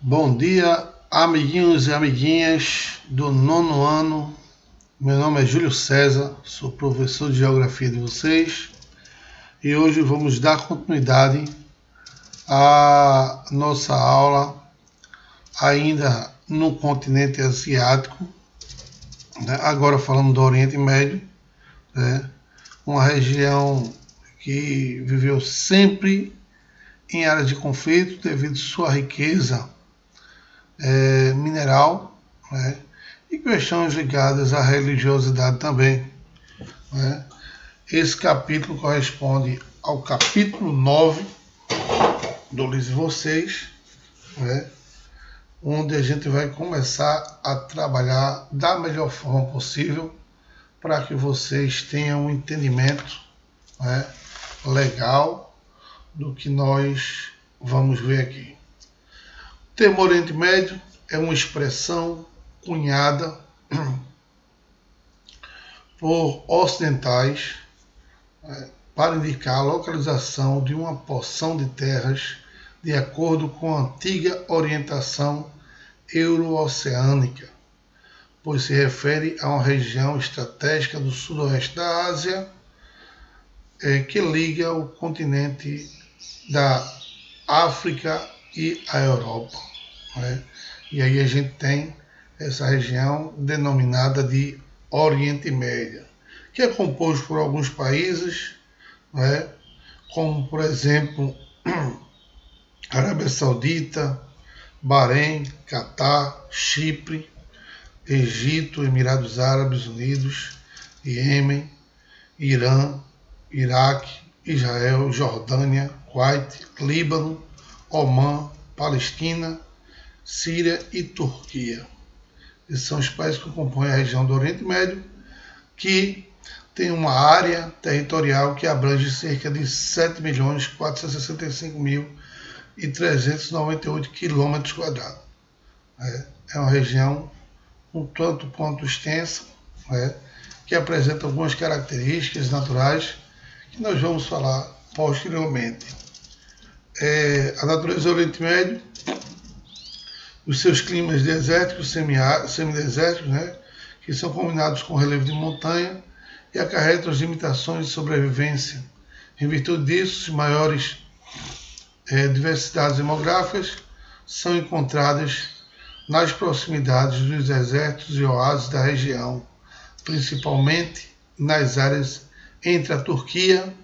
Bom dia, amiguinhos e amiguinhas do nono ano. Meu nome é Júlio César, sou professor de Geografia de vocês e hoje vamos dar continuidade à nossa aula ainda no continente asiático, né? Agora falando do Oriente Médio, né? Uma região que viveu sempre em áreas de conflito devido à sua riqueza mineral, né? E questões ligadas à religiosidade também, né? Esse capítulo corresponde ao capítulo 9 do livro de vocês, né? Onde a gente vai começar a trabalhar da melhor forma possível para que vocês tenham um entendimento, né, legal do que nós vamos ver aqui. O termo Oriente Médio é uma expressão cunhada por ocidentais para indicar a localização de uma porção de terras de acordo com a antiga orientação eurooceânica, pois se refere a uma região estratégica do sudoeste da Ásia que liga o continente da África e a Europa, né? E aí a gente tem essa região denominada de Oriente Médio, que é composto por alguns países, né? Como por exemplo Arábia Saudita, Bahrein, Catar, Chipre, Egito, Emirados Árabes Unidos, Iêmen, Irã, Iraque, Israel, Jordânia, Kuwait, Líbano, Omã, Palestina, Síria e Turquia. Esses são os países que compõem a região do Oriente Médio, que tem uma área territorial que abrange cerca de 7.465.398 km². É uma região um tanto quanto extensa, que apresenta algumas características naturais que nós vamos falar posteriormente. A natureza do Oriente Médio, os seus climas desérticos, semidesérticos, que são combinados com relevo de montanha e acarretam as limitações de sobrevivência. Em virtude disso, as maiores diversidades demográficas são encontradas nas proximidades dos desertos e oásis da região, principalmente nas áreas entre a Turquia,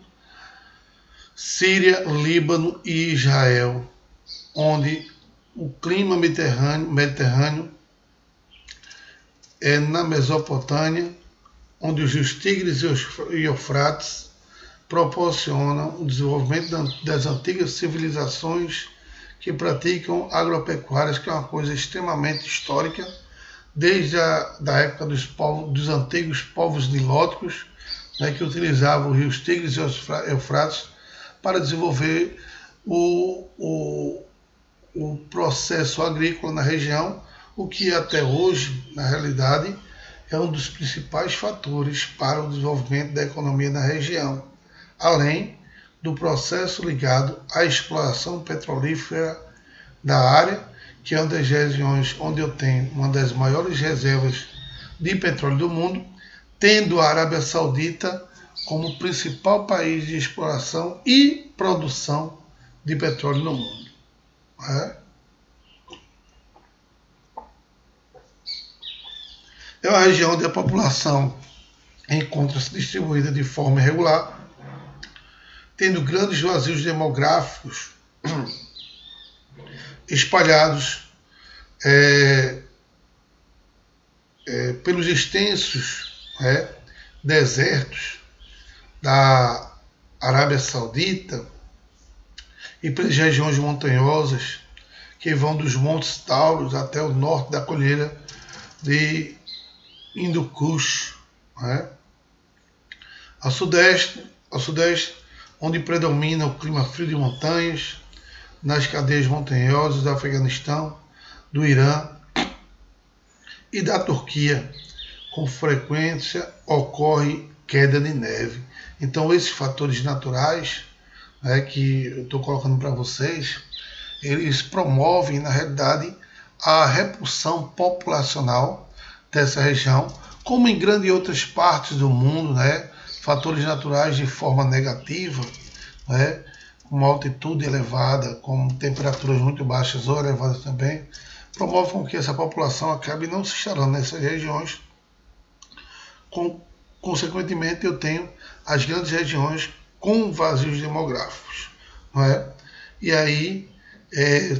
Síria, Líbano e Israel, onde o clima mediterrâneo é na Mesopotâmia, onde os rios Tigres e Eufrates proporcionam o desenvolvimento das antigas civilizações que praticam agropecuárias, que é uma coisa extremamente histórica, desde a época dos antigos povos nilóticos, que utilizavam os rios Tigres e Eufrates para desenvolver o processo agrícola na região, o que até hoje, na realidade, é um dos principais fatores para o desenvolvimento da economia na região, além do processo ligado à exploração petrolífera da área, que é uma das regiões onde eu tenho uma das maiores reservas de petróleo do mundo, tendo a Arábia Saudita como principal país de exploração e produção de petróleo no mundo. É uma região onde a população encontra-se distribuída de forma irregular, tendo grandes vazios demográficos espalhados pelos extensos desertos da Arábia Saudita e pelas regiões montanhosas que vão dos Montes Tauros até o norte da colheira de Hindu Kush, ao sudeste, onde predomina o clima frio de montanhas, nas cadeias montanhosas do Afeganistão, do Irã e da Turquia, com frequência ocorre queda de neve. Então esses fatores naturais que eu estou colocando para vocês, eles promovem, na realidade, a repulsão populacional dessa região, como em grandes outras partes do mundo, né? Fatores naturais de forma negativa, né? Com altitude elevada, com temperaturas muito baixas ou elevadas também, promovem com que essa população acabe não se instalando nessas regiões. Consequentemente, eu tenho as grandes regiões com vazios demográficos, não é? E aí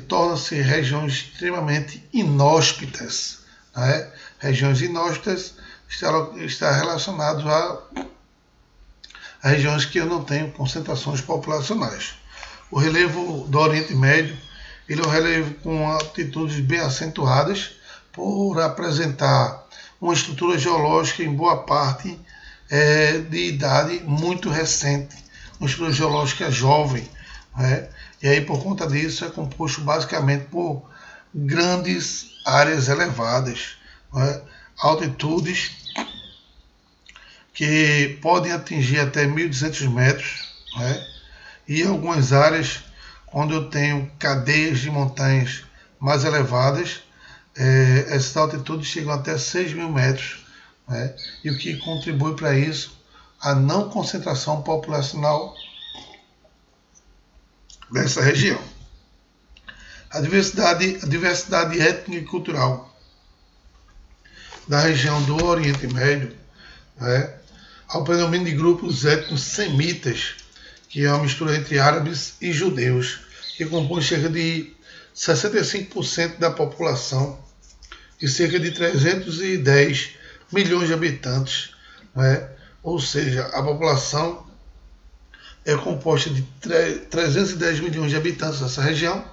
tornam-se regiões extremamente inóspitas, não é? Regiões inóspitas está relacionado a regiões que eu não tenho concentrações populacionais. O relevo do Oriente Médio, ele é um relevo com altitudes bem acentuadas, por apresentar uma estrutura geológica em boa parte de idade muito recente, uma estrutura geológica jovem, né? E aí, por conta disso, é composto basicamente por grandes áreas elevadas, né? Altitudes que podem atingir até 1.200 metros, né? E algumas áreas onde eu tenho cadeias de montanhas mais elevadas, essas altitudes chegam até 6.000 metros, né? E o que contribui para isso, a não concentração populacional dessa região. A diversidade étnica e cultural da região do Oriente Médio, né? Ao predomínio de grupos étnicos semitas, que é uma mistura entre árabes e judeus, que compõe cerca de 65% da população e cerca de 310 milhões de habitantes, né? Ou seja, a população é composta de 310 milhões de habitantes dessa região,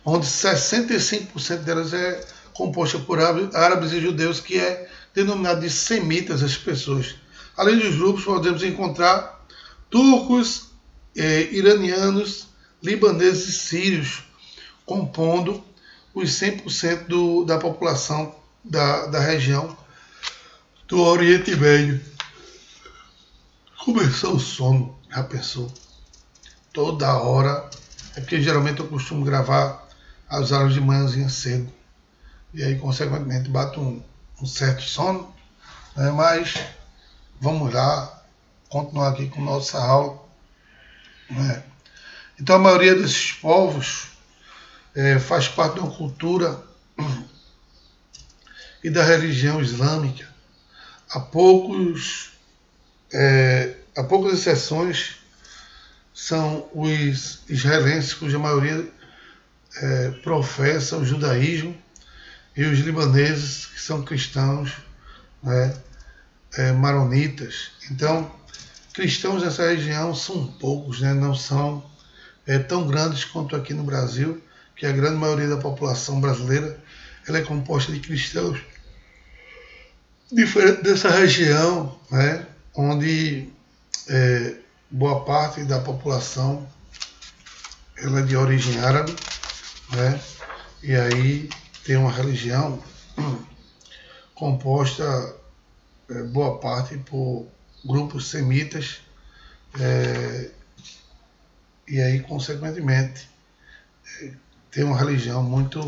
onde 65% delas é composta por árabes e judeus, que é denominado de semitas as pessoas. Além dos grupos, podemos encontrar turcos, iranianos, libaneses e sírios, compondo os 100% da população da região do Oriente Médio. Começou o sono, já pensou? Toda hora. É porque geralmente eu costumo gravar as aulas de manhãzinha cedo. E aí, consequentemente, bato um certo sono. Né? Mas vamos lá, continuar aqui com nossa aula. Né? Então, a maioria desses povos faz parte de uma cultura e da religião islâmica. Há poucas exceções são os israelenses, cuja maioria professa o judaísmo, e os libaneses, que são cristãos, né, maronitas. Então, cristãos nessa região são poucos, né, não são tão grandes quanto aqui no Brasil, que a grande maioria da população brasileira ela é composta de cristãos. Diferente dessa região, né, onde boa parte da população ela é de origem árabe, né, e aí tem uma religião composta boa parte por grupos semitas, e aí, consequentemente, tem uma religião muito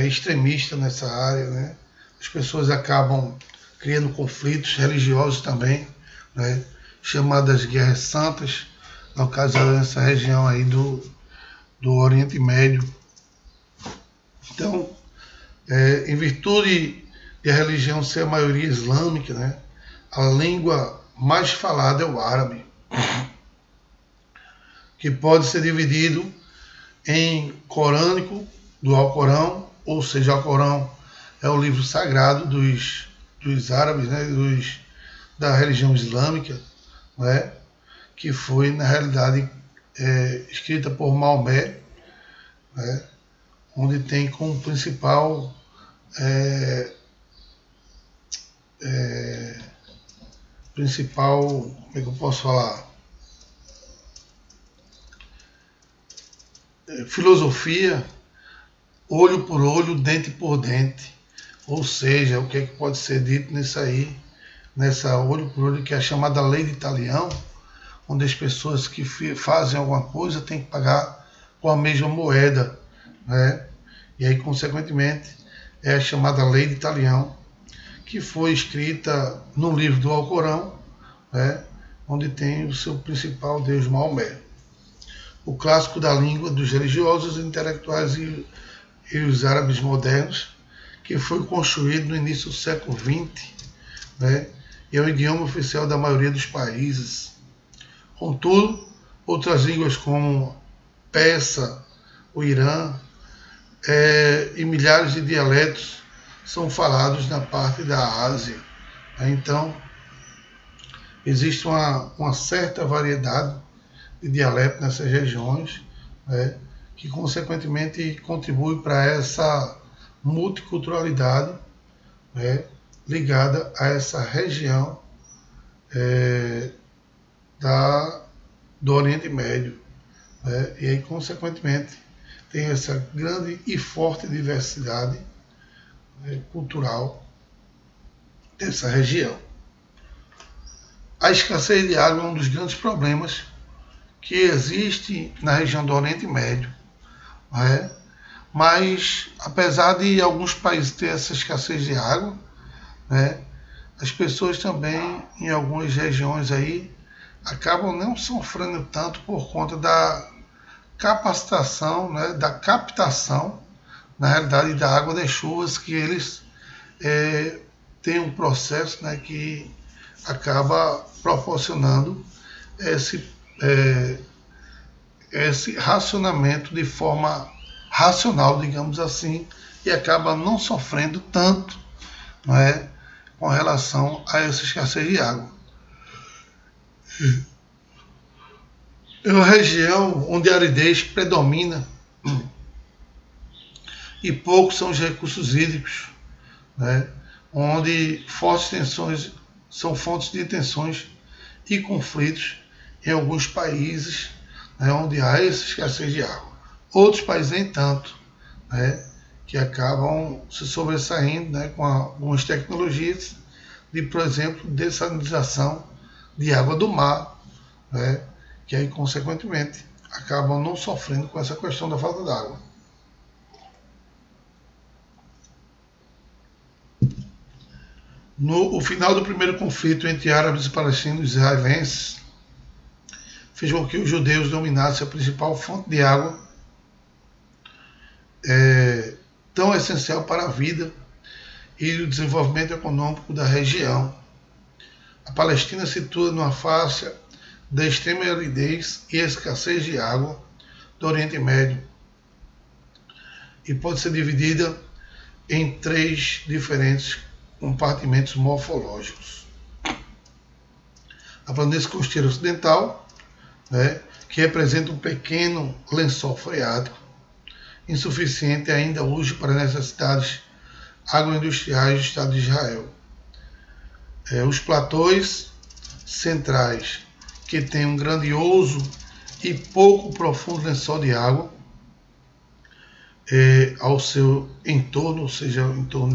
extremista nessa área, né? As pessoas acabam criando conflitos religiosos também, né? Chamadas guerras santas, no caso nessa região aí do Oriente Médio. Então, em virtude de a religião ser a maioria islâmica, né? A língua mais falada é o árabe, que pode ser dividido em corânico, do Alcorão, ou seja, o Alcorão é o livro sagrado dos árabes, né, da religião islâmica, né, que foi, na realidade, escrita por Maomé, né, onde tem como principal como é que eu posso falar? Filosofia, olho por olho, dente por dente. Ou seja, o que é que pode ser dito nisso aí, nessa olho por olho, que é a chamada lei de Talião, onde as pessoas que fazem alguma coisa têm que pagar com a mesma moeda, né? E aí, consequentemente, é a chamada Lei de Talião, que foi escrita no livro do Alcorão, né? Onde tem o seu principal deus Maomé. O clássico da língua dos religiosos, intelectuais e os árabes modernos, que foi construído no início do século XX, né? E é o idioma oficial da maioria dos países. Contudo, outras línguas como persa, o Irã e milhares de dialetos são falados na parte da Ásia. Então, existe uma certa variedade de dialetos nessas regiões, né, que consequentemente contribui para essa multiculturalidade, né, ligada a essa região do Oriente Médio, né, e aí consequentemente tem essa grande e forte diversidade, né, cultural dessa região. A escassez de água é um dos grandes problemas que existe na região do Oriente Médio, né? Mas apesar de alguns países ter essa escassez de água, né, as pessoas também em algumas regiões aí acabam não sofrendo tanto por conta da capacitação, né, da captação, na realidade, da água das chuvas, que eles têm um processo, né, que acaba proporcionando esse racionamento de forma racional, digamos assim, e acaba não sofrendo tanto, não é, com relação a essa escassez de água. É uma região onde a aridez predomina e poucos são os recursos hídricos, né, onde fortes tensões são fontes de tensões e conflitos em alguns países, né, onde há essa escassez de água. Outros países nem tanto, né, que acabam se sobressaindo, né, com algumas tecnologias de, por exemplo, dessalinização de água do mar, né, que aí, consequentemente, acabam não sofrendo com essa questão da falta d'água. No final do primeiro conflito entre árabes e palestinos israelenses, fez com que os judeus dominassem a principal fonte de água tão essencial para a vida e o desenvolvimento econômico da região. A Palestina se situa numa faixa da extrema aridez e escassez de água do Oriente Médio e pode ser dividida em 3 diferentes compartimentos morfológicos. A planície costeira ocidental, né, que representa um pequeno lençol freático, insuficiente ainda hoje para necessidades agroindustriais do Estado de Israel. Os platôs centrais, que tem um grandioso e pouco profundo lençol de água ao seu entorno, ou seja, em torno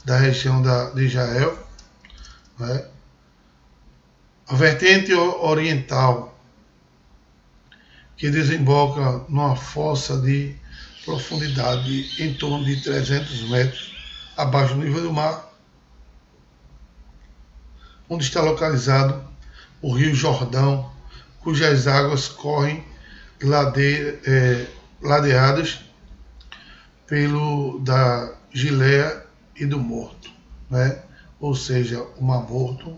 da região de Israel, né? A vertente oriental, que desemboca numa fossa de profundidade em torno de 300 metros abaixo do nível do mar, onde está localizado o Rio Jordão, cujas águas correm ladeadas da Gileia e do Morto, né? Ou seja, o Mar Morto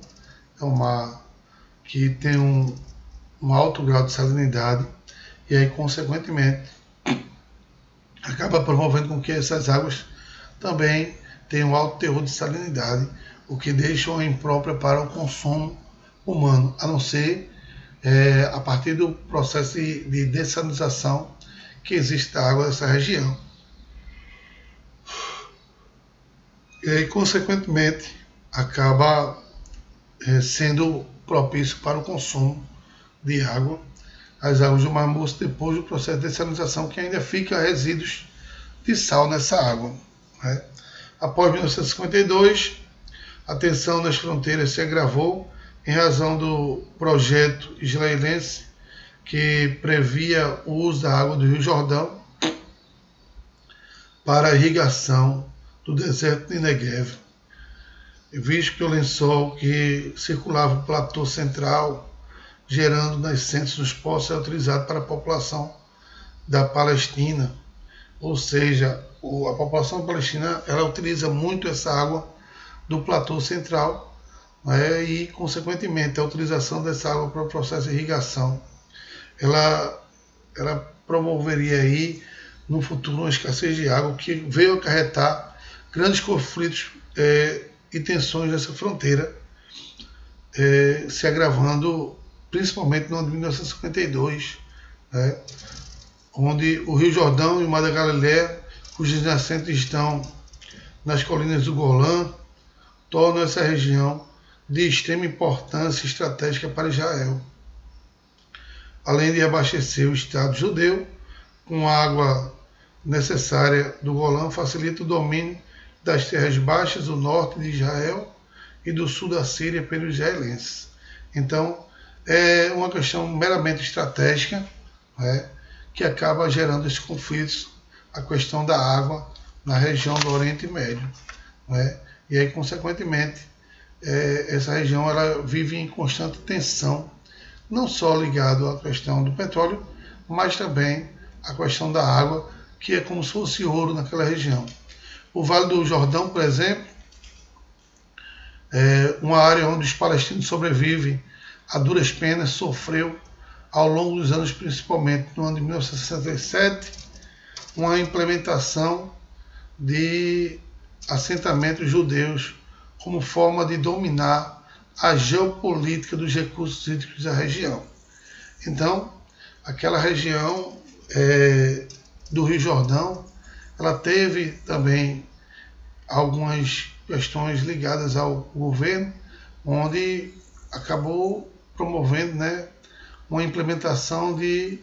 é um mar que tem um alto grau de salinidade e aí, consequentemente, acaba promovendo com que essas águas também tenham um alto teor de salinidade, o que deixa imprópria para o consumo humano, a não ser a partir do processo de dessalinização que existe da água dessa região. E aí, consequentemente, acaba sendo propício para o consumo de água, as águas do Mar Morto, depois do processo de dessalinização, que ainda fica resíduos de sal nessa água, né? Após 1952, a tensão nas fronteiras se agravou em razão do projeto israelense que previa o uso da água do Rio Jordão para a irrigação do deserto de Negev, visto que o lençol que circulava o platô central, gerando nascentes nos poços, é utilizado para a população da Palestina, ou seja, a população palestina ela utiliza muito essa água do platô central, né, e, consequentemente, a utilização dessa água para o processo de irrigação, ela promoveria aí no futuro uma escassez de água que veio acarretar grandes conflitos e tensões nessa fronteira, se agravando principalmente no ano de 1952, né, onde o Rio Jordão e o Mar da Galileia, cujos nascentes estão nas colinas do Golã, tornam essa região de extrema importância estratégica para Israel. Além de abastecer o Estado judeu com a água necessária do Golã, facilita o domínio das terras baixas do norte de Israel e do sul da Síria pelos israelenses. Então, é uma questão meramente estratégica, né, que acaba gerando esses conflitos, a questão da água na região do Oriente Médio, né, e aí, consequentemente, essa região ela vive em constante tensão, não só ligado à questão do petróleo, mas também à questão da água, que é como se fosse ouro naquela região. O Vale do Jordão, por exemplo, é uma área onde os palestinos sobrevivem a duras penas, sofreu ao longo dos anos, principalmente no ano de 1967, uma implementação de assentamentos judeus como forma de dominar a geopolítica dos recursos hídricos da região. Então, aquela região do Rio Jordão, ela teve também algumas questões ligadas ao governo, onde acabou promovendo, né, uma implementação de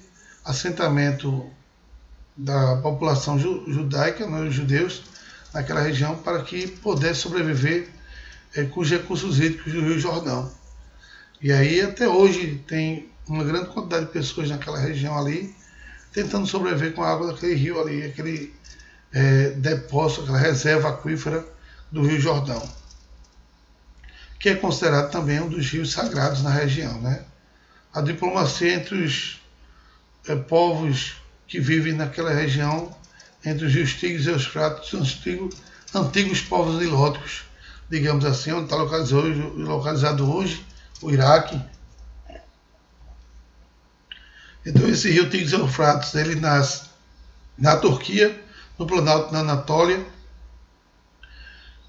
assentamento da população judaica, né, os judeus, naquela região, para que pudesse sobreviver com os recursos hídricos do Rio Jordão. E aí até hoje tem uma grande quantidade de pessoas naquela região ali, tentando sobreviver com a água daquele rio ali, aquele depósito, aquela reserva aquífera do Rio Jordão, que é considerado também um dos rios sagrados na região, né? A diplomacia entre os povos que vivem naquela região, entre os rios Tigres e Eufrates, antigos povos nilóticos, digamos assim, onde está localizado hoje o Iraque. Então esse rio Tigres e Eufrates, ele nasce na Turquia, no Planalto da Anatólia,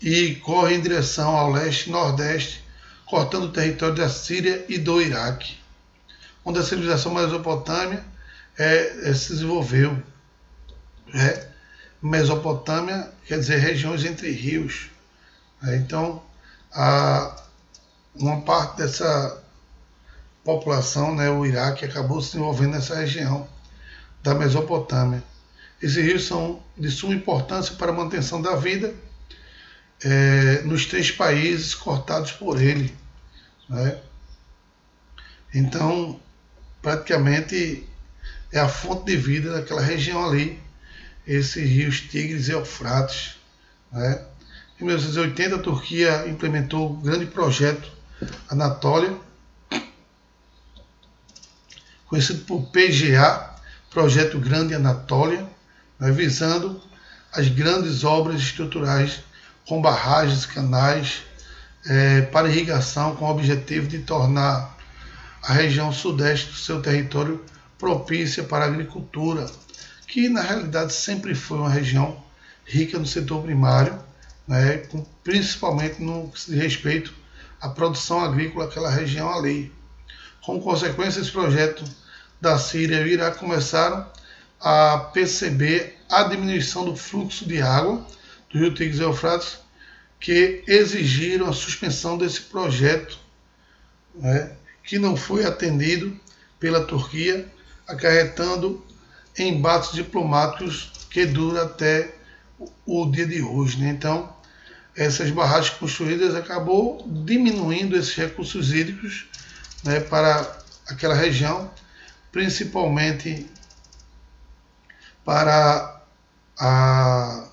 e corre em direção ao leste e nordeste, cortando o território da Síria e do Iraque, onde a civilização mesopotâmia se desenvolveu. Mesopotâmia quer dizer regiões entre rios. Então, uma parte dessa população, né, o Iraque, acabou se desenvolvendo nessa região da Mesopotâmia. Esses rios são de suma importância para a manutenção da vida nos 3 países cortados por ele, né? Então, praticamente é a fonte de vida daquela região ali, esses rios Tigres e Eufrates, né? Em 1980, a Turquia implementou o grande projeto Anatólia, conhecido por PGA, Projeto Grande Anatólia, né, visando as grandes obras estruturais com barragens, canais, para irrigação, com o objetivo de tornar a região sudeste do seu território propícia para a agricultura, que na realidade sempre foi uma região rica no setor primário, né, principalmente no que diz respeito à produção agrícola daquela região ali. Como consequência, esse projeto da Síria e o Iraque começaram a perceber a diminuição do fluxo de água do rio Tigres e Eufrates, que exigiram a suspensão desse projeto, né, que não foi atendido pela Turquia, acarretando embates diplomáticos que duram até o dia de hoje, né? Então, essas barragens construídas acabou diminuindo esses recursos hídricos, né, para aquela região, principalmente para a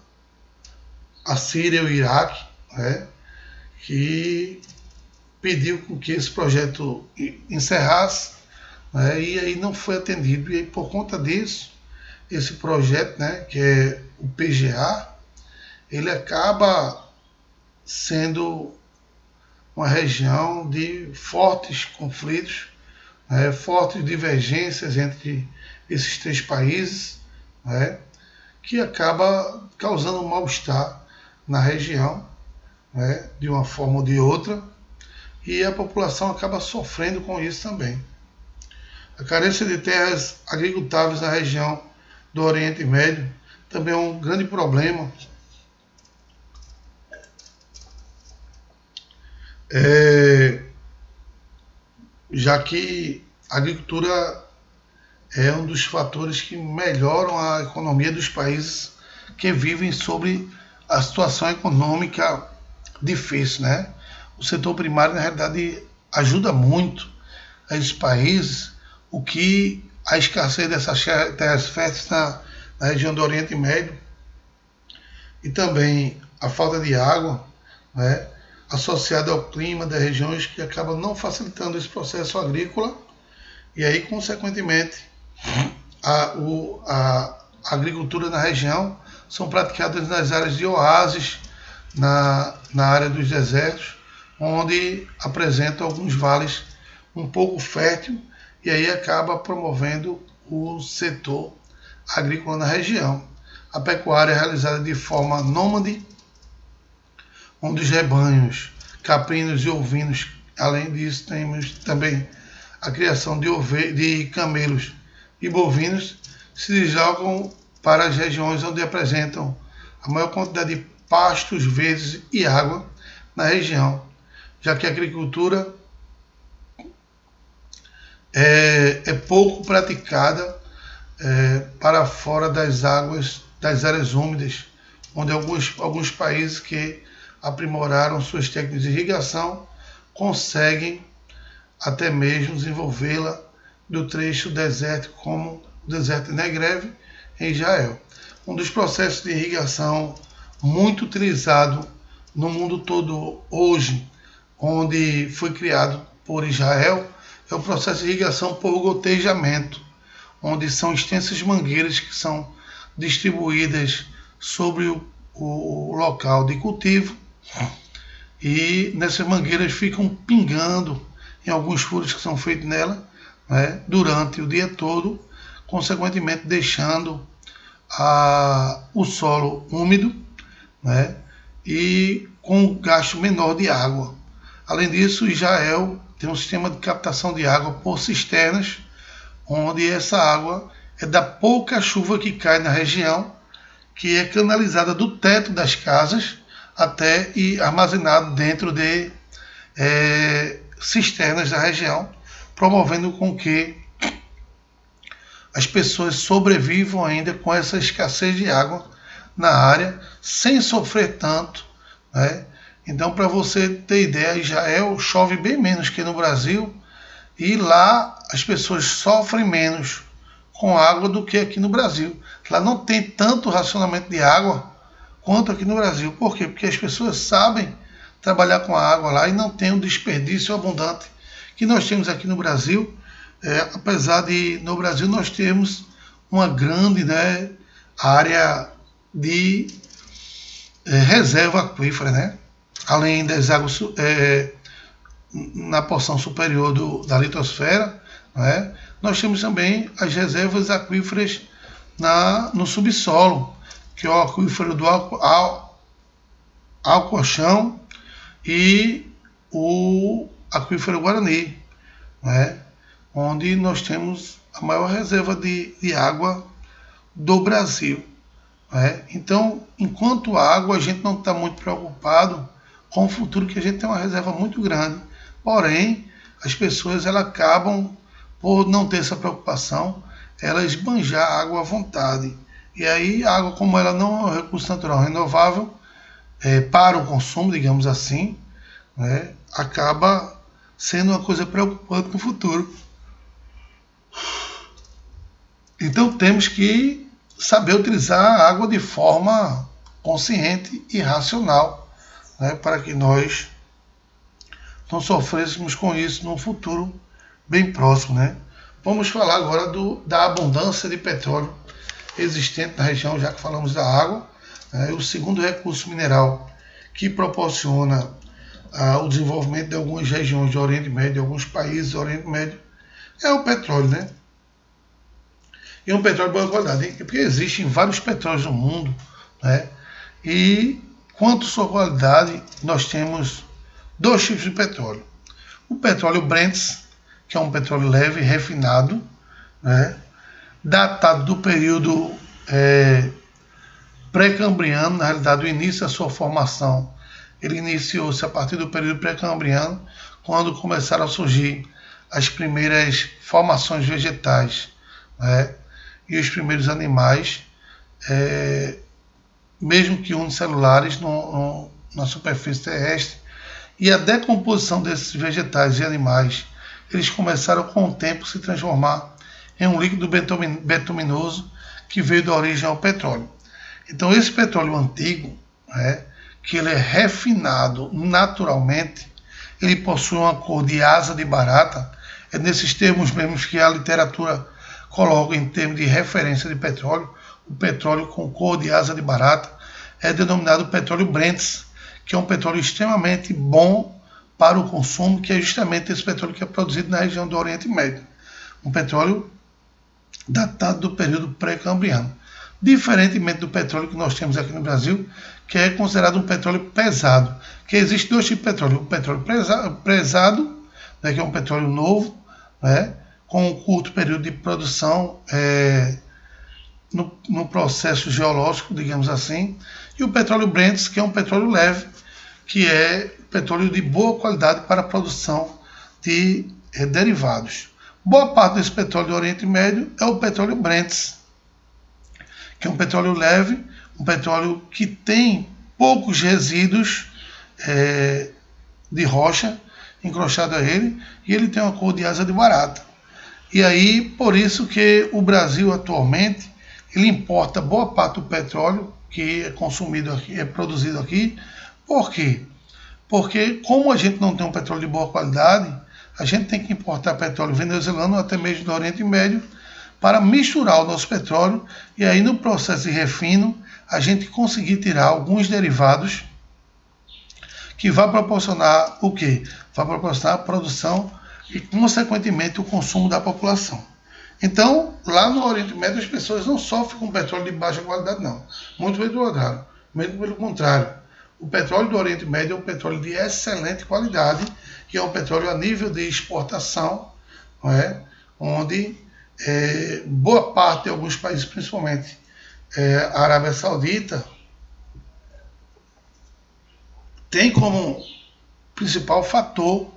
Síria e o Iraque, né, que pediu com que esse projeto encerrasse, né, e aí não foi atendido. E aí, por conta disso, esse projeto, né, que é o PGA, ele acaba sendo uma região de fortes conflitos, né, fortes divergências entre esses três países, né, que acaba causando um mal-estar na região, né, de uma forma ou de outra, e a população acaba sofrendo com isso também. A carência de terras agricultáveis na região do Oriente Médio também é um grande problema, já que a agricultura é um dos fatores que melhoram a economia dos países que vivem sobre a situação econômica difícil, né? O setor primário, na realidade, ajuda muito a esses países, o que a escassez dessas terras férteis na região do Oriente Médio e também a falta de água, né, associada ao clima das regiões, que acaba não facilitando esse processo agrícola, e aí, consequentemente, a agricultura na região são praticadas nas áreas de oásis, na área dos desertos, onde apresentam alguns vales um pouco fértil, e aí acaba promovendo o setor agrícola na região. A pecuária é realizada de forma nômade, onde os rebanhos caprinos e ovinos, além disso temos também a criação de camelos e bovinos, se deslocam para as regiões onde apresentam a maior quantidade de pastos verdes e água na região, já que a agricultura é pouco praticada para fora das águas, das áreas úmidas, onde alguns países que aprimoraram suas técnicas de irrigação conseguem até mesmo desenvolvê-la do trecho desértico, como o deserto de Negev em Israel. Um dos processos de irrigação muito utilizado no mundo todo hoje, onde foi criado por Israel, é o processo de irrigação por gotejamento, onde são extensas mangueiras que são distribuídas sobre o local de cultivo, e nessas mangueiras ficam pingando em alguns furos que são feitos nela, né, durante o dia todo, consequentemente deixando o solo úmido, né, e com gasto menor de água. Além disso, Israel tem um sistema de captação de água por cisternas, onde essa água é da pouca chuva que cai na região, que é canalizada do teto das casas até e armazenado dentro de cisternas da região, promovendo com que as pessoas sobrevivam ainda com essa escassez de água na área, sem sofrer tanto, né? Então, para você ter ideia, Israel chove bem menos que no Brasil, e lá as pessoas sofrem menos com água do que aqui no Brasil. Lá não tem tanto racionamento de água quanto aqui no Brasil. Por quê? Porque as pessoas sabem trabalhar com a água lá e não tem um desperdício abundante que nós temos aqui no Brasil, apesar de no Brasil nós termos uma grande, né, área de reserva aquífera, né? Além das águas na porção superior da litosfera, né, nós temos também as reservas aquíferas no subsolo, que é o aquífero do Alcochão e o aquífero Guarani, né, onde nós temos a maior reserva de água do Brasil, né. Então, enquanto água, a gente não está muito preocupado com o futuro, que a gente tem uma reserva muito grande. Porém, as pessoas elas acabam, por não ter essa preocupação, elas esbanjar água à vontade. E aí a água, como ela não é um recurso natural renovável, para o consumo, digamos assim, né, acaba sendo uma coisa preocupante no futuro. Então temos que saber utilizar a água de forma consciente e racional, né, para que nós não sofrêssemos com isso no futuro bem próximo, né? Vamos falar agora da abundância de petróleo existente na região, já que falamos da água. O segundo recurso mineral que proporciona o desenvolvimento de algumas regiões do Oriente Médio, de alguns países do Oriente Médio, é o petróleo, né? E um petróleo de boa qualidade, porque existem vários petróleos no mundo, né? E quanto à sua qualidade, nós temos dois tipos de petróleo. O petróleo Brent, que é um petróleo leve, refinado, né? Datado do período pré-cambriano. Na realidade, o início da sua formação, ele iniciou-se a partir do período pré-cambriano, quando começaram a surgir as primeiras formações vegetais, né? E os primeiros animais, mesmo que unicelulares, na superfície terrestre. E a decomposição desses vegetais e animais, eles começaram com o tempo a se transformar em um líquido betuminoso que veio da origem ao petróleo. Então esse petróleo antigo, né, que ele é refinado naturalmente, ele possui uma cor de asa de barata. É nesses termos mesmos que a literatura coloca em termos de referência de petróleo. O petróleo com cor de asa de barata é denominado petróleo Brent, que é um petróleo extremamente bom para o consumo, que é justamente esse petróleo que é produzido na região do Oriente Médio. Um petróleo datado do período pré-cambriano. Diferentemente do petróleo que nós temos aqui no Brasil, que é considerado um petróleo pesado. Que existe dois tipos de petróleo. O petróleo pesado, né, que é um petróleo novo, né, com um curto período de produção no processo geológico, digamos assim. E o petróleo Brent, que é um petróleo leve, que é petróleo de boa qualidade para a produção de derivados. Boa parte desse petróleo do Oriente Médio é o petróleo Brent, que é um petróleo leve, um petróleo que tem poucos resíduos de rocha encrostado a ele, e ele tem uma cor de asa de barata. E aí, por isso que o Brasil atualmente, ele importa boa parte do petróleo que é consumido aqui, é produzido aqui. Por quê? Porque como a gente não tem um petróleo de boa qualidade, a gente tem que importar petróleo venezuelano ou até mesmo do Oriente Médio para misturar o nosso petróleo, e aí no processo de refino a gente conseguir tirar alguns derivados que vai proporcionar o quê? Vai proporcionar a produção e consequentemente o consumo da população. Então, lá no Oriente Médio as pessoas não sofrem com petróleo de baixa qualidade, não. Muito pelo contrário. O petróleo do Oriente Médio é um petróleo de excelente qualidade, que é um petróleo a nível de exportação, não é? Onde boa parte de alguns países, principalmente a Arábia Saudita, tem como principal fator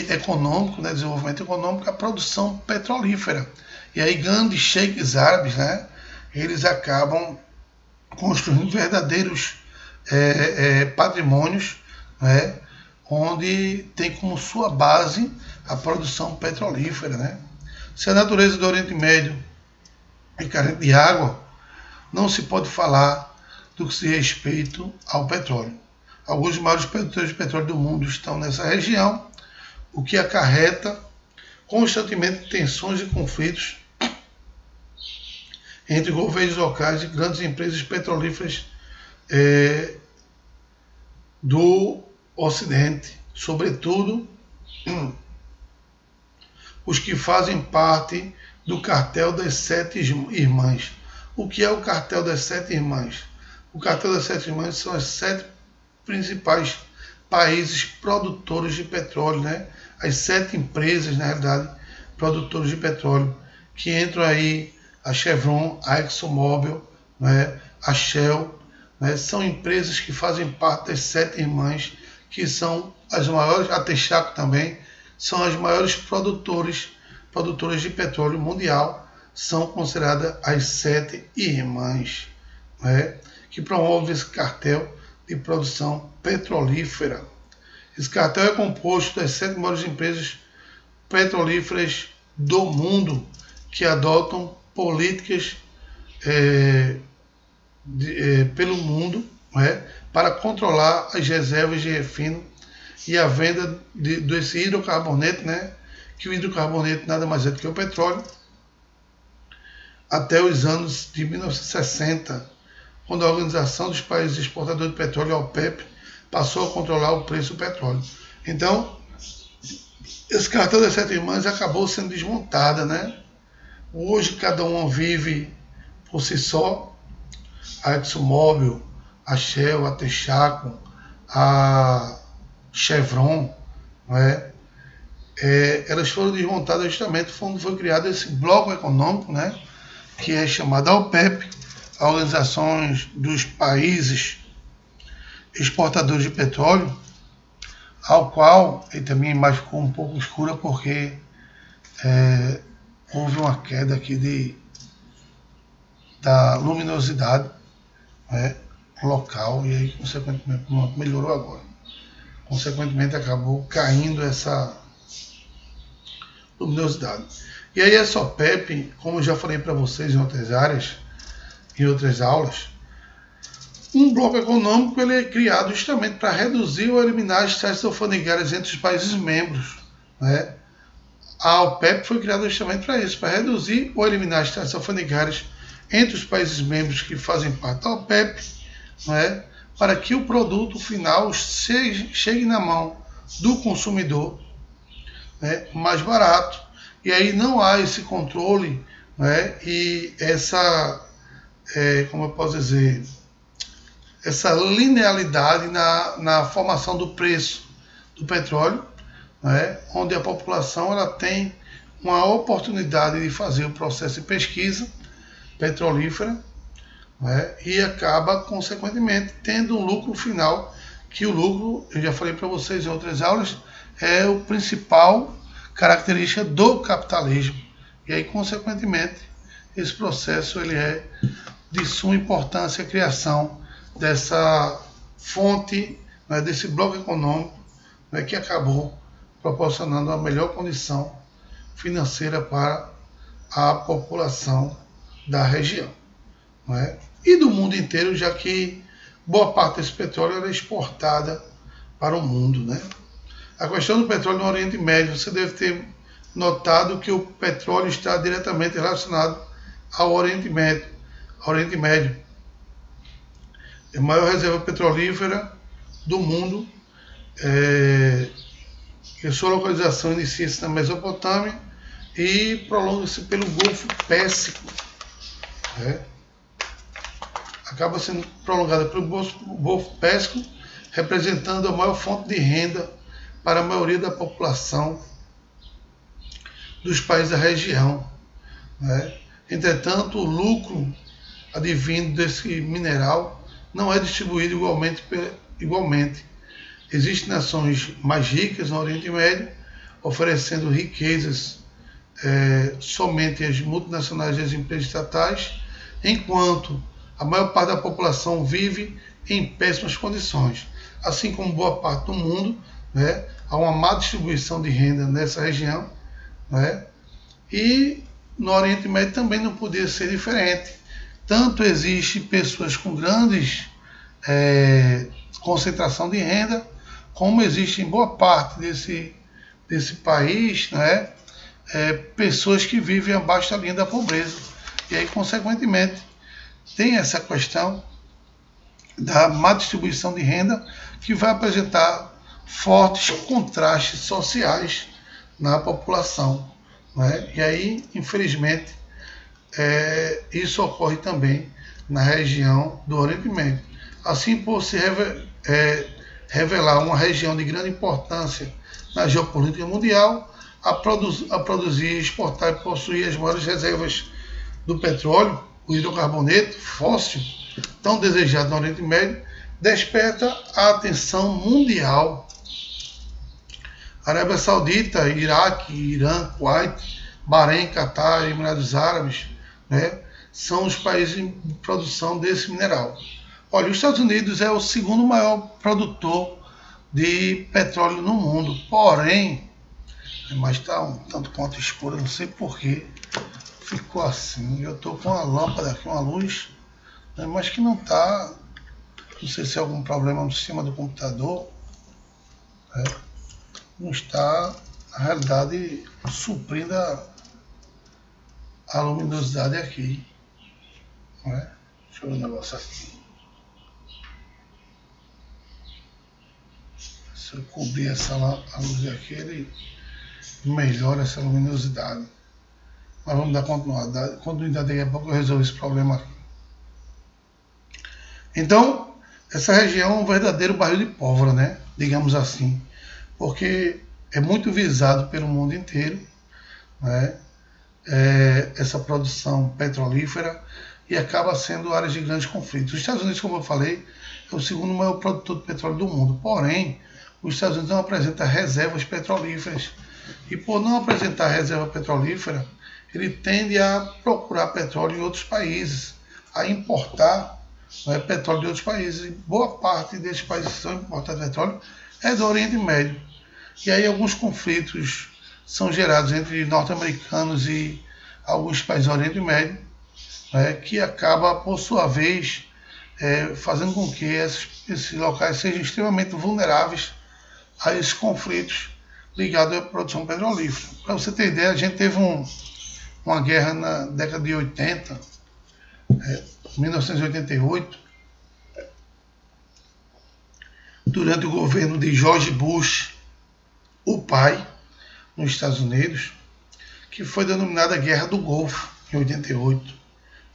econômico, né, desenvolvimento econômico, a produção petrolífera. E aí grandes sheiks árabes, né, eles acabam construindo verdadeiros patrimônios, né, onde tem como sua base a produção petrolífera, né? Se a natureza do Oriente Médio é carente de água, não se pode falar do que se respeita ao petróleo. Alguns dos maiores produtores de petróleo do mundo estão nessa região, o que acarreta constantemente tensões e conflitos entre governos locais e grandes empresas petrolíferas do Ocidente, sobretudo os que fazem parte do cartel das Sete Irmãs. O que é o cartel das Sete Irmãs? O cartel das Sete Irmãs são as 7 principais países produtores de petróleo, né? As 7 empresas, na realidade, produtores de petróleo, que entram aí a Chevron, a ExxonMobil, né? A Shell, né? São empresas que fazem parte das 7 irmãs, que são as maiores, a Texaco também, são as maiores produtoras de petróleo mundial, são consideradas as 7 irmãs, né? Que promovem esse cartel de produção petrolífera. Esse cartel é composto das 7 maiores empresas petrolíferas do mundo, que adotam políticas pelo mundo, né, para controlar as reservas de refino e a venda desse hidrocarboneto, né, que o hidrocarboneto nada mais é do que o petróleo, até os anos de 1960, quando a Organização dos Países Exportadores de Petróleo, a OPEP, passou a controlar o preço do petróleo. Então, esse cartel das sete irmãs acabou sendo desmontada, né? Hoje cada uma vive por si só. A ExxonMobil, a Shell, a Texaco, a Chevron, né? Elas foram desmontadas justamente quando foi criado esse bloco econômico, né? Que é chamado a OPEP, a Organização dos Países Exportadores de Petróleo, ao qual, e também a imagem ficou um pouco escura porque houve uma queda aqui da luminosidade, né, local, e aí consequentemente melhorou agora. Consequentemente acabou caindo essa luminosidade. E aí essa OPEP, como eu já falei para vocês em outras áreas, em outras aulas, um bloco econômico ele é criado justamente para reduzir ou eliminar as taxas alfandegárias entre os países membros, né? A OPEP foi criada justamente para isso, para reduzir ou eliminar as taxas alfandegárias entre os países membros que fazem parte da OPEP, né? Para que o produto final chegue na mão do consumidor, né, mais barato. E aí não há esse controle, né, e essa, como eu posso dizer, essa linearidade na formação do preço do petróleo, né, onde a população ela tem uma oportunidade de fazer o processo de pesquisa petrolífera, né, e acaba, consequentemente, tendo um lucro final, que o lucro, eu já falei para vocês em outras aulas, é o principal característica do capitalismo. E aí, consequentemente, esse processo ele é de suma importância a criação dessa fonte, né, desse bloco econômico, né, que acabou proporcionando uma melhor condição financeira para a população da região, né, e do mundo inteiro, já que boa parte desse petróleo era exportada para o mundo, né. A questão do petróleo no Oriente Médio, você deve ter notado que o petróleo está diretamente relacionado ao Oriente Médio. É a maior reserva petrolífera do mundo, e sua localização inicia-se na Mesopotâmia e prolonga-se pelo Golfo Pérsico. Acaba sendo prolongada pelo Golfo Pérsico, representando a maior fonte de renda para a maioria da população dos países da região, né? Entretanto, o lucro advindo desse mineral não é distribuído igualmente. Existem nações mais ricas no Oriente Médio, oferecendo riquezas somente às multinacionais e às empresas estatais, enquanto a maior parte da população vive em péssimas condições. Assim como boa parte do mundo, né, há uma má distribuição de renda nessa região, né, e no Oriente Médio também não podia ser diferente. Tanto existe pessoas com grandes concentração de renda, como existe em boa parte desse país, né, pessoas que vivem abaixo da linha da pobreza. E aí, consequentemente, tem essa questão da má distribuição de renda que vai apresentar fortes contrastes sociais na população, né? E aí, infelizmente, isso ocorre também na região do Oriente Médio. Assim, por se revelar uma região de grande importância na geopolítica mundial, a produzir, exportar e possuir as maiores reservas do petróleo, o hidrocarboneto fóssil, tão desejado no Oriente Médio, desperta a atenção mundial. Arábia Saudita, Iraque, Irã, Kuwait, Bahrein, Catar, Emirados Árabes, né, são os países de produção desse mineral. Olha, os Estados Unidos é o segundo maior produtor de petróleo no mundo, porém, mas está um tanto quanto escuro, não sei porquê, ficou assim. Eu estou com uma lâmpada aqui, uma luz, né, mas que não está. Não sei se é algum problema no sistema do computador. Né, não está, na realidade, suprindo a luminosidade aqui. Né? Deixa eu ver um negócio aqui. Se eu cobrir a luz aqui, ele melhora essa luminosidade. Mas vamos dar continuidade daqui a pouco eu resolvo esse problema aqui. Então, essa região é um verdadeiro barril de pólvora, né? Digamos assim. Porque é muito visado pelo mundo inteiro, né? Essa produção petrolífera e acaba sendo área de grandes conflitos. Os Estados Unidos, como eu falei, é o segundo maior produtor de petróleo do mundo. Porém, os Estados Unidos não apresentam reservas petrolíferas. E por não apresentar reserva petrolífera, ele tende a procurar petróleo em outros países, a importar, né, petróleo de outros países. E boa parte desses países que são importados petróleo é do Oriente Médio. E aí alguns conflitos são gerados entre norte-americanos e alguns países do Oriente Médio, né, que acaba, por sua vez, fazendo com que esses locais sejam extremamente vulneráveis a esses conflitos ligados à produção petrolífera. Para você ter ideia, a gente teve uma guerra na década de 80, 1988, durante o governo de George Bush, o pai, nos Estados Unidos, que foi denominada Guerra do Golfo, em 88,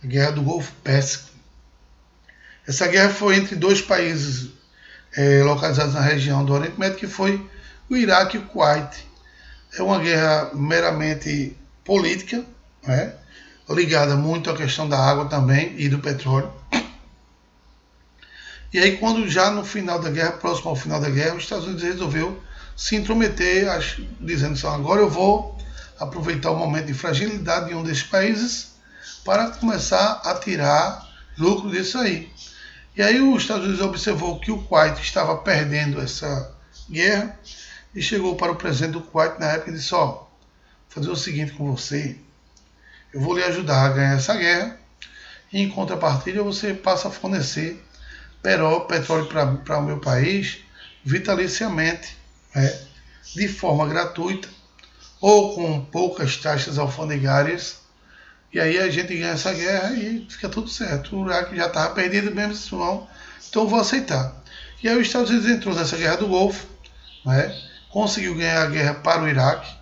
a Guerra do Golfo Pérsico. Essa guerra foi entre dois países localizados na região do Oriente Médio, que foi o Iraque e o Kuwait. É uma guerra meramente política, né, ligada muito à questão da água também e do petróleo. E aí, quando já no final da guerra, próximo ao final da guerra, os Estados Unidos resolveu se intrometer, dizendo assim, agora eu vou aproveitar o momento de fragilidade de um desses países para começar a tirar lucro disso aí. E aí os Estados Unidos observou que o Kuwait estava perdendo essa guerra e chegou para o presidente do Kuwait na época e disse, vou fazer o seguinte com você, eu vou lhe ajudar a ganhar essa guerra e em contrapartida você passa a fornecer petróleo para o meu país vitaliciamente, de forma gratuita ou com poucas taxas alfandegárias, e aí a gente ganha essa guerra e fica tudo certo. O Iraque já estava perdido mesmo, então eu vou aceitar. E aí os Estados Unidos entrou nessa guerra do Golfo, conseguiu ganhar a guerra para o Iraque.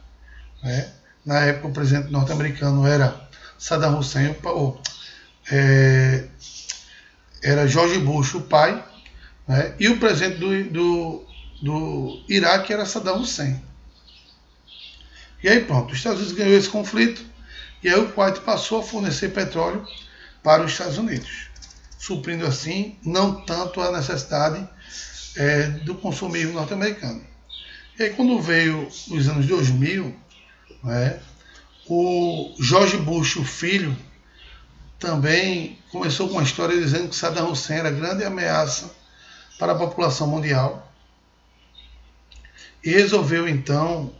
Na época o presidente norte-americano era Saddam Hussein, era George Bush, o pai, e o presidente do Iraque era Saddam Hussein. E aí pronto, os Estados Unidos ganhou esse conflito, e aí o Kuwait passou a fornecer petróleo para os Estados Unidos, suprindo assim não tanto a necessidade do consumismo norte-americano. E aí quando veio os anos 2000, o George Bush, o filho, também começou com uma história dizendo que Saddam Hussein era grande ameaça para a população mundial e resolveu então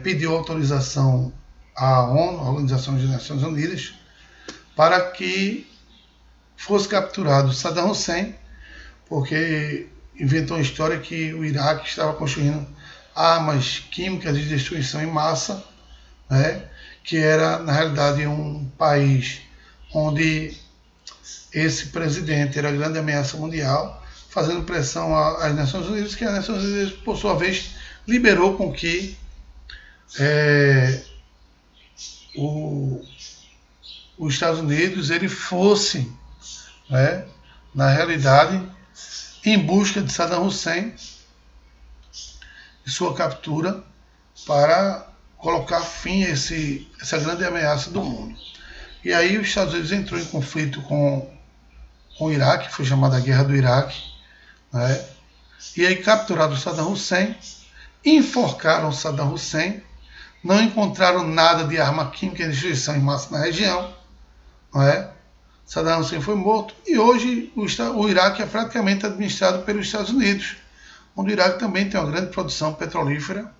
pedir autorização à ONU, a Organização das Nações Unidas, para que fosse capturado Saddam Hussein, porque inventou uma história que o Iraque estava construindo armas químicas de destruição em massa, que era, na realidade, um país onde esse presidente era a grande ameaça mundial, fazendo pressão às Nações Unidas, que as Nações Unidas, por sua vez, liberou com que os Estados Unidos ele fosse, na realidade, em busca de Saddam Hussein e sua captura para colocar fim a essa grande ameaça do mundo. E aí os Estados Unidos entrou em conflito com o Iraque, foi chamada a Guerra do Iraque, e aí capturaram Saddam Hussein, enforcaram Saddam Hussein, não encontraram nada de arma química de destruição em massa na região, Saddam Hussein foi morto, e hoje o Iraque é praticamente administrado pelos Estados Unidos, onde o Iraque também tem uma grande produção petrolífera,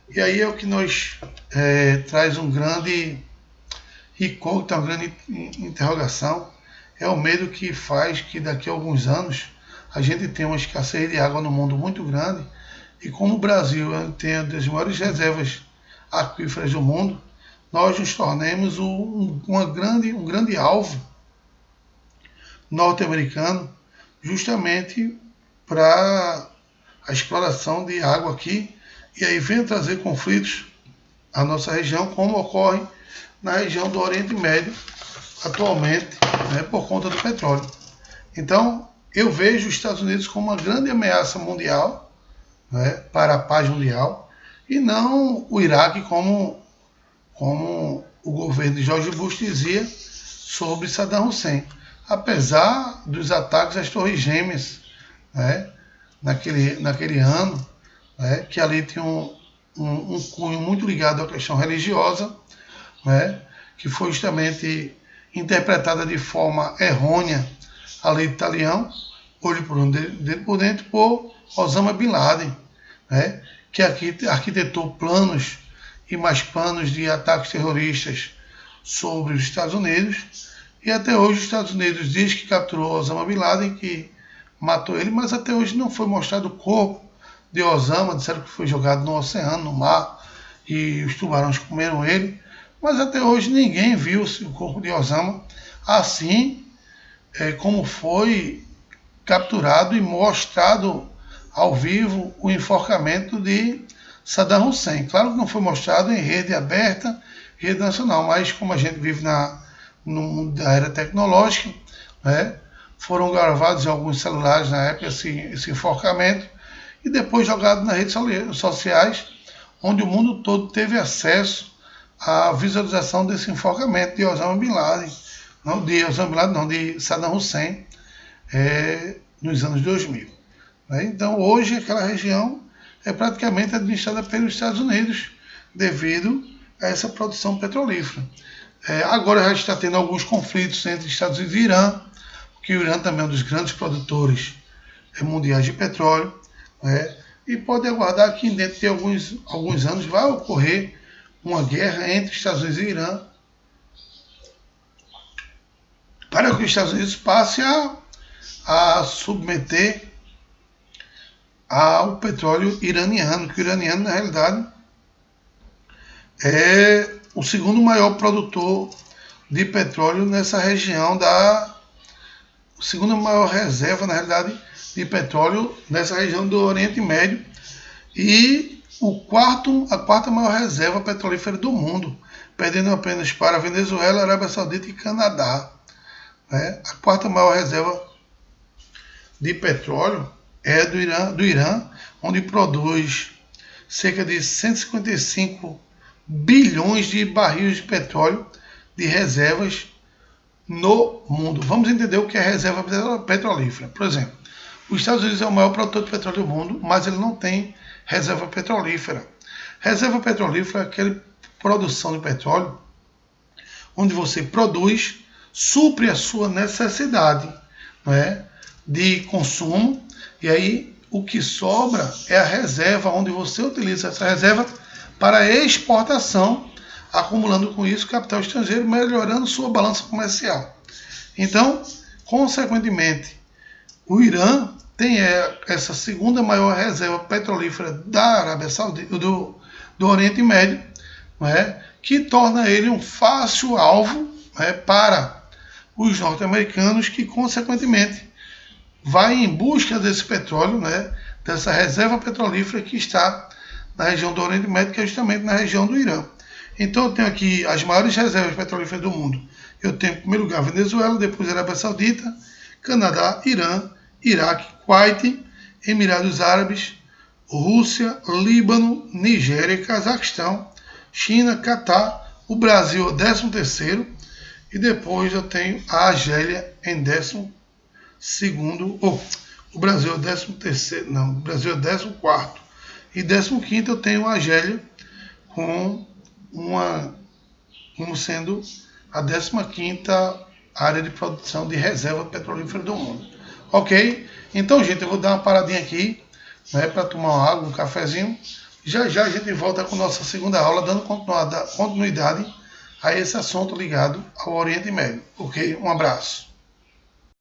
E aí é o que nos traz um grande incógnita, uma grande interrogação. É o medo que faz que daqui a alguns anos a gente tenha uma escassez de água no mundo muito grande, e como o Brasil tem uma das maiores reservas aquíferas do mundo, nós nos tornemos um grande alvo norte-americano, justamente para a exploração de água aqui, e aí vem trazer conflitos à nossa região, como ocorre na região do Oriente Médio atualmente, né, por conta do petróleo. Então, eu vejo os Estados Unidos como uma grande ameaça mundial, né, para a paz mundial, e não o Iraque como o governo de George Bush dizia sobre Saddam Hussein. Apesar dos ataques às Torres Gêmeas, né, naquele ano, né, que ali tinha um cunho muito ligado à questão religiosa, né, que foi justamente interpretada de forma errônea a lei de Talião, olho por dentro, por Osama Bin Laden, né, que arquitetou planos e mais planos de ataques terroristas sobre os Estados Unidos, e até hoje os Estados Unidos diz que capturou Osama Bin Laden, que matou ele, mas até hoje não foi mostrado o corpo de Osama, disseram que foi jogado no oceano, no mar, e os tubarões comeram ele, mas até hoje ninguém viu o corpo de Osama, assim como foi capturado e mostrado ao vivo o enforcamento de Saddam Hussein. Claro que não foi mostrado em rede aberta, rede nacional, mas como a gente vive no mundo da era tecnológica, né, foram gravados em alguns celulares na época esse enforcamento, e depois jogado nas redes sociais, onde o mundo todo teve acesso à visualização desse enforcamento de Osama Bin Laden, de Saddam Hussein, nos anos 2000. Então, hoje, aquela região é praticamente administrada pelos Estados Unidos, devido a essa produção petrolífera. Agora já está tendo alguns conflitos entre Estados Unidos e Irã, porque o Irã também é um dos grandes produtores mundiais de petróleo, e pode aguardar que dentro de alguns anos vai ocorrer uma guerra entre Estados Unidos e Irã, para que os Estados Unidos passe a submeter ao petróleo iraniano, que o iraniano, na realidade, é o segundo maior produtor de petróleo nessa região segunda maior reserva, na realidade, de petróleo nessa região do Oriente Médio, e a quarta maior reserva petrolífera do mundo, perdendo apenas para a Venezuela, Arábia Saudita e Canadá. A quarta maior reserva de petróleo é do Irã, onde produz cerca de 155 bilhões de barris de petróleo de reservas no mundo. Vamos entender o que é reserva petrolífera. Por exemplo, os Estados Unidos é o maior produtor de petróleo do mundo, mas ele não tem reserva petrolífera. Reserva petrolífera é aquela produção de petróleo onde você produz, supre a sua necessidade, de consumo, e aí o que sobra é a reserva, onde você utiliza essa reserva para exportação, acumulando com isso capital estrangeiro, melhorando sua balança comercial. Então, consequentemente, o Irã tem essa segunda maior reserva petrolífera da Arábia Saudita, do Oriente Médio, que torna ele um fácil alvo para os norte-americanos, que consequentemente vai em busca desse petróleo, dessa reserva petrolífera que está na região do Oriente Médio, que é justamente na região do Irã. Então eu tenho aqui as maiores reservas petrolíferas do mundo. Eu tenho em primeiro lugar Venezuela, depois Arábia Saudita, Canadá, Irã, Iraque, Kuwait, Emirados Árabes, Rússia, Líbano, Nigéria, Cazaquistão, China, Catar, o Brasil é o 13º, e depois eu tenho a Argélia em 12º. O Brasil é o 13º, não, o Brasil é o 14º. E 15º eu tenho a Argélia como sendo a 15ª área de produção de reserva petrolífera do mundo. Ok? Então, gente, eu vou dar uma paradinha aqui, para tomar uma água, um cafezinho, Já já a gente volta com nossa segunda aula, dando continuidade a esse assunto ligado ao Oriente Médio. Ok? Um abraço.